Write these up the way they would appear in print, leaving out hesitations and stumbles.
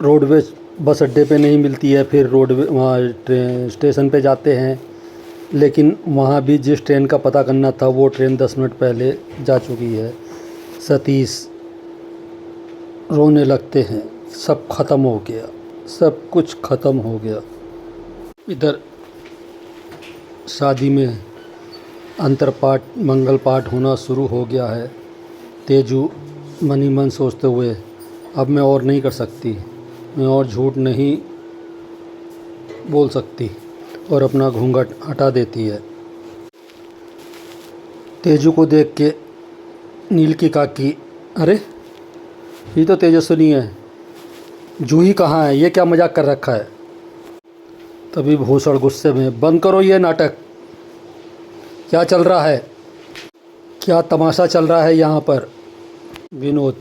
Roadways bus अड्डे पे नहीं मिलती है, फिर रोडवे वहाँ स्टेशन पे जाते हैं, लेकिन वहाँ भी जिस ट्रेन का पता करना था वो ट्रेन 10 मिनट पहले जा चुकी है। सतीश रोने लगते हैं, सब ख़त्म हो गया, सब कुछ ख़त्म हो गया। इधर शादी में अंतर पाठ मंगल पाठ होना शुरू हो गया है। तेजू मन ही मन सोचते हुए, अब मैं और नहीं कर सकती, मैं और झूठ नहीं बोल सकती, और अपना घूंघट हटा देती है। तेजू को देख के नील की काकी, अरे ये तो तेजस्विनी है, जूही कहाँ है, ये क्या मजाक कर रखा है। तभी भूषण गुस्से में, बंद करो ये नाटक, क्या चल रहा है, क्या तमाशा चल रहा है यहाँ पर। विनोद,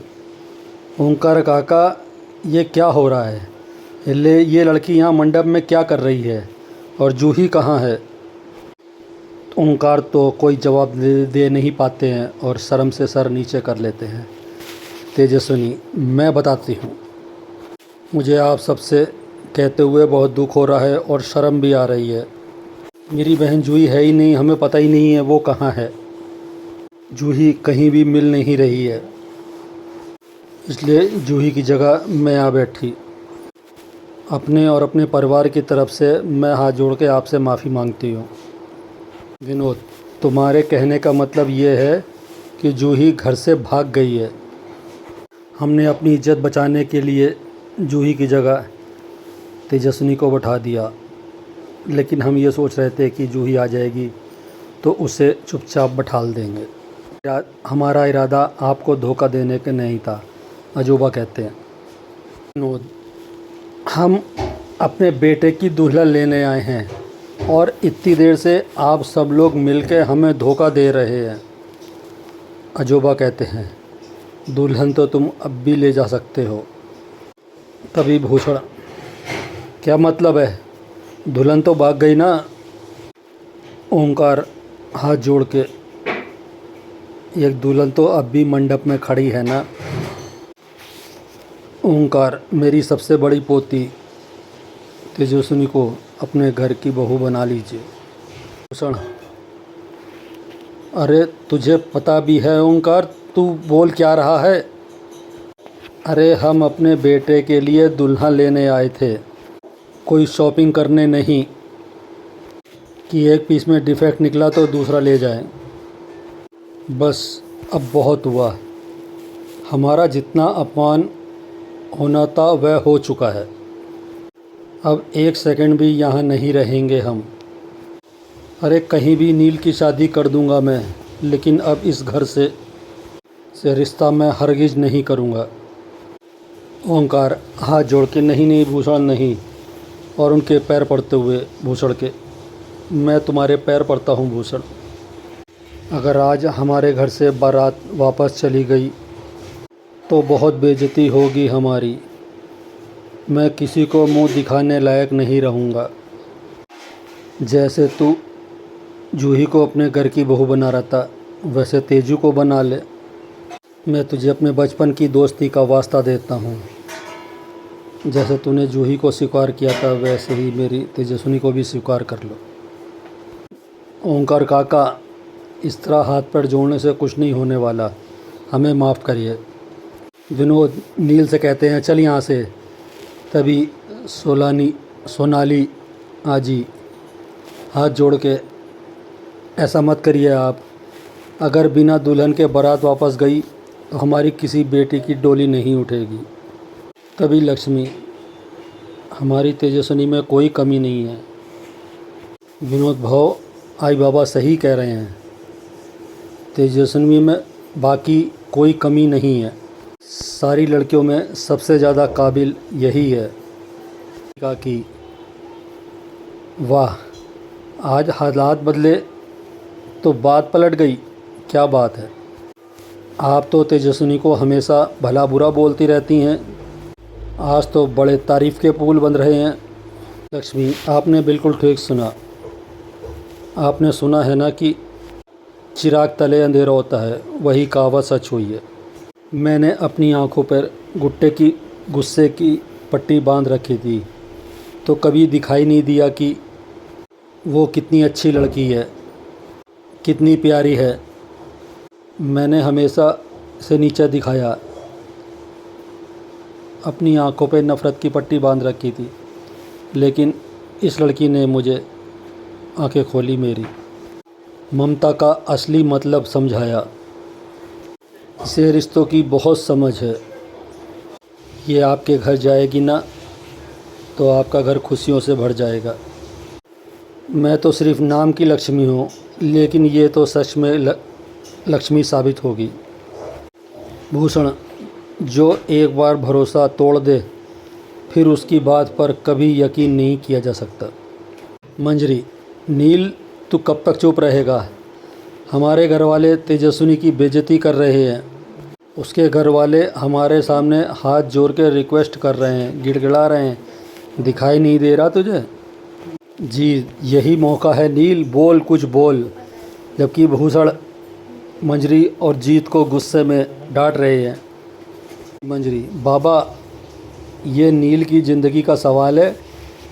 ओंकार काका ये क्या हो रहा है, ये लड़की यहाँ मंडप में क्या कर रही है, और जूही कहाँ है। ओंकार तो कोई जवाब दे नहीं पाते हैं और शर्म से सर नीचे कर लेते हैं। तेजस्विनी, मैं बताती हूँ, मुझे आप सबसे कहते हुए बहुत दुख हो रहा है और शर्म भी आ रही है। मेरी बहन जूही है ही नहीं, हमें पता ही नहीं है वो कहाँ है। जूही कहीं भी मिल नहीं रही है, इसलिए जूही की जगह मैं आ बैठी। अपने और अपने परिवार की तरफ से मैं हाथ जोड़ के आपसे माफ़ी मांगती हूँ। विनोद, तुम्हारे कहने का मतलब ये है कि जूही घर से भाग गई है। हमने अपनी इज्जत बचाने के लिए जूही की जगह तेजस्विनी को बैठा दिया, लेकिन हम ये सोच रहे थे कि जूही आ जाएगी तो उसे चुपचाप बैठाल देंगे। हमारा इरादा आपको धोखा देने का नहीं था, अजूबा कहते हैं। विनोद, हम अपने बेटे की दुल्हन लेने आए हैं और इतनी देर से आप सब लोग मिलकर हमें धोखा दे रहे हैं। अजूबा कहते हैं, दुल्हन तो तुम अब भी ले जा सकते हो। तभी भूषण, क्या मतलब है, दुल्हन तो भाग गई ना। ओंकार हाथ जोड़ के, एक दुल्हन तो अब भी मंडप में खड़ी है ना। ओंकार, मेरी सबसे बड़ी पोती तेजस्विनी को अपने घर की बहू बना लीजिए। भूषण, अरे तुझे पता भी है ओंकार, तू बोल क्या रहा है। अरे हम अपने बेटे के लिए दुल्हन लेने आए थे, कोई शॉपिंग करने नहीं कि एक पीस में डिफेक्ट निकला तो दूसरा ले जाएं। बस अब बहुत हुआ, हमारा जितना अपमान होना था वह हो चुका है, अब एक सेकंड भी यहाँ नहीं रहेंगे हम। अरे कहीं भी नील की शादी कर दूंगा मैं, लेकिन अब इस घर से रिश्ता मैं हरगिज़ नहीं करूँगा। ओंकार हाथ जोड़ के, नहीं नहीं भूषण नहीं, और उनके पैर पड़ते हुए भूषण के, मैं तुम्हारे पैर पड़ता हूँ भूषण, अगर आज हमारे घर से बारात वापस चली गई तो बहुत बेइज्जती होगी हमारी, मैं किसी को मुंह दिखाने लायक नहीं रहूँगा। जैसे तू जूही को अपने घर की बहू बना रहा था, वैसे तेजू को बना ले। मैं तुझे अपने बचपन की दोस्ती का वास्ता देता हूँ, जैसे तूने जूही को स्वीकार किया था वैसे ही मेरी तेजस्विनी को भी स्वीकार कर लो। ओंकार काका, इस तरह हाथ पैर जोड़ने से कुछ नहीं होने वाला, हमें माफ़ करिए। विनोद नील से कहते हैं, चल यहाँ से। तभी सोनाली आजी हाथ जोड़ के, ऐसा मत करिए आप, अगर बिना दुल्हन के बारात वापस गई तो हमारी किसी बेटी की डोली नहीं उठेगी। तभी लक्ष्मी, हमारी तेजस्विनी में कोई कमी नहीं है। विनोद भाव, आई बाबा सही कह रहे हैं, तेजस्विनी में बाकी कोई कमी नहीं है, सारी लड़कियों में सबसे ज़्यादा काबिल यही है। कहा कि वाह, आज हालात बदले तो बात पलट गई, क्या बात है। आप तो तेजस्विनी को हमेशा भला बुरा बोलती रहती हैं, आज तो बड़े तारीफ़ के पुल बन रहे हैं। लक्ष्मी, आपने बिल्कुल ठीक सुना, आपने सुना है ना कि चिराग तले अंधेरा होता है, वही कहावत सच हुई है। मैंने अपनी आंखों पर गुस्से की पट्टी बांध रखी थी तो कभी दिखाई नहीं दिया कि वो कितनी अच्छी लड़की है, कितनी प्यारी है। मैंने हमेशा से नीचा दिखाया, अपनी आंखों पे नफ़रत की पट्टी बांध रखी थी, लेकिन इस लड़की ने मुझे आंखें खोली, मेरी ममता का असली मतलब समझाया। इसे रिश्तों की बहुत समझ है। ये आपके घर जाएगी ना तो आपका घर खुशियों से भर जाएगा। मैं तो सिर्फ नाम की लक्ष्मी हूँ, लेकिन ये तो सच में लक्ष्मी साबित होगी। भूषण, जो एक बार भरोसा तोड़ दे फिर उसकी बात पर कभी यकीन नहीं किया जा सकता। मंजरी, नील तू कब तक चुप रहेगा? हमारे घर वाले तेजस्विनी की बेइज्जती कर रहे हैं। उसके घर वाले हमारे सामने हाथ जोड़ के रिक्वेस्ट कर रहे हैं, गिड़गिड़ा रहे हैं। दिखाई नहीं दे रहा तुझे? जी, यही मौका है नील, बोल, कुछ बोल। जबकि भूषण मंजरी और जीत को गुस्से में डांट रहे हैं। मंजरी, बाबा, ये नील की ज़िंदगी का सवाल है,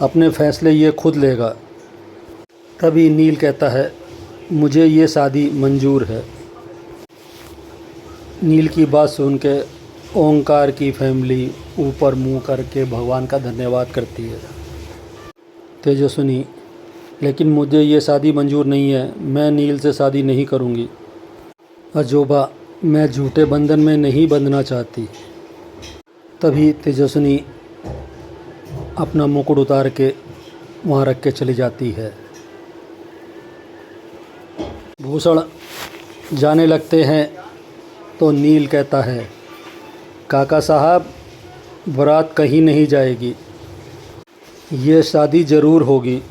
अपने फैसले ये खुद लेगा। तभी नील कहता है, मुझे ये शादी मंजूर है। नील की बात सुन के ओंकार की फैमिली ऊपर मुंह करके भगवान का धन्यवाद करती है। तेजस्विनी, लेकिन मुझे ये शादी मंजूर नहीं है, मैं नील से शादी नहीं करूँगी। अजोबा, मैं झूठे बंधन में नहीं बंधना चाहती। तभी तेजस्विनी अपना मुकुट उतार के वहाँ रख के चली जाती है। भूषण जाने लगते हैं तो नील कहता है, काका साहब, बारात कहीं नहीं जाएगी, ये शादी ज़रूर होगी।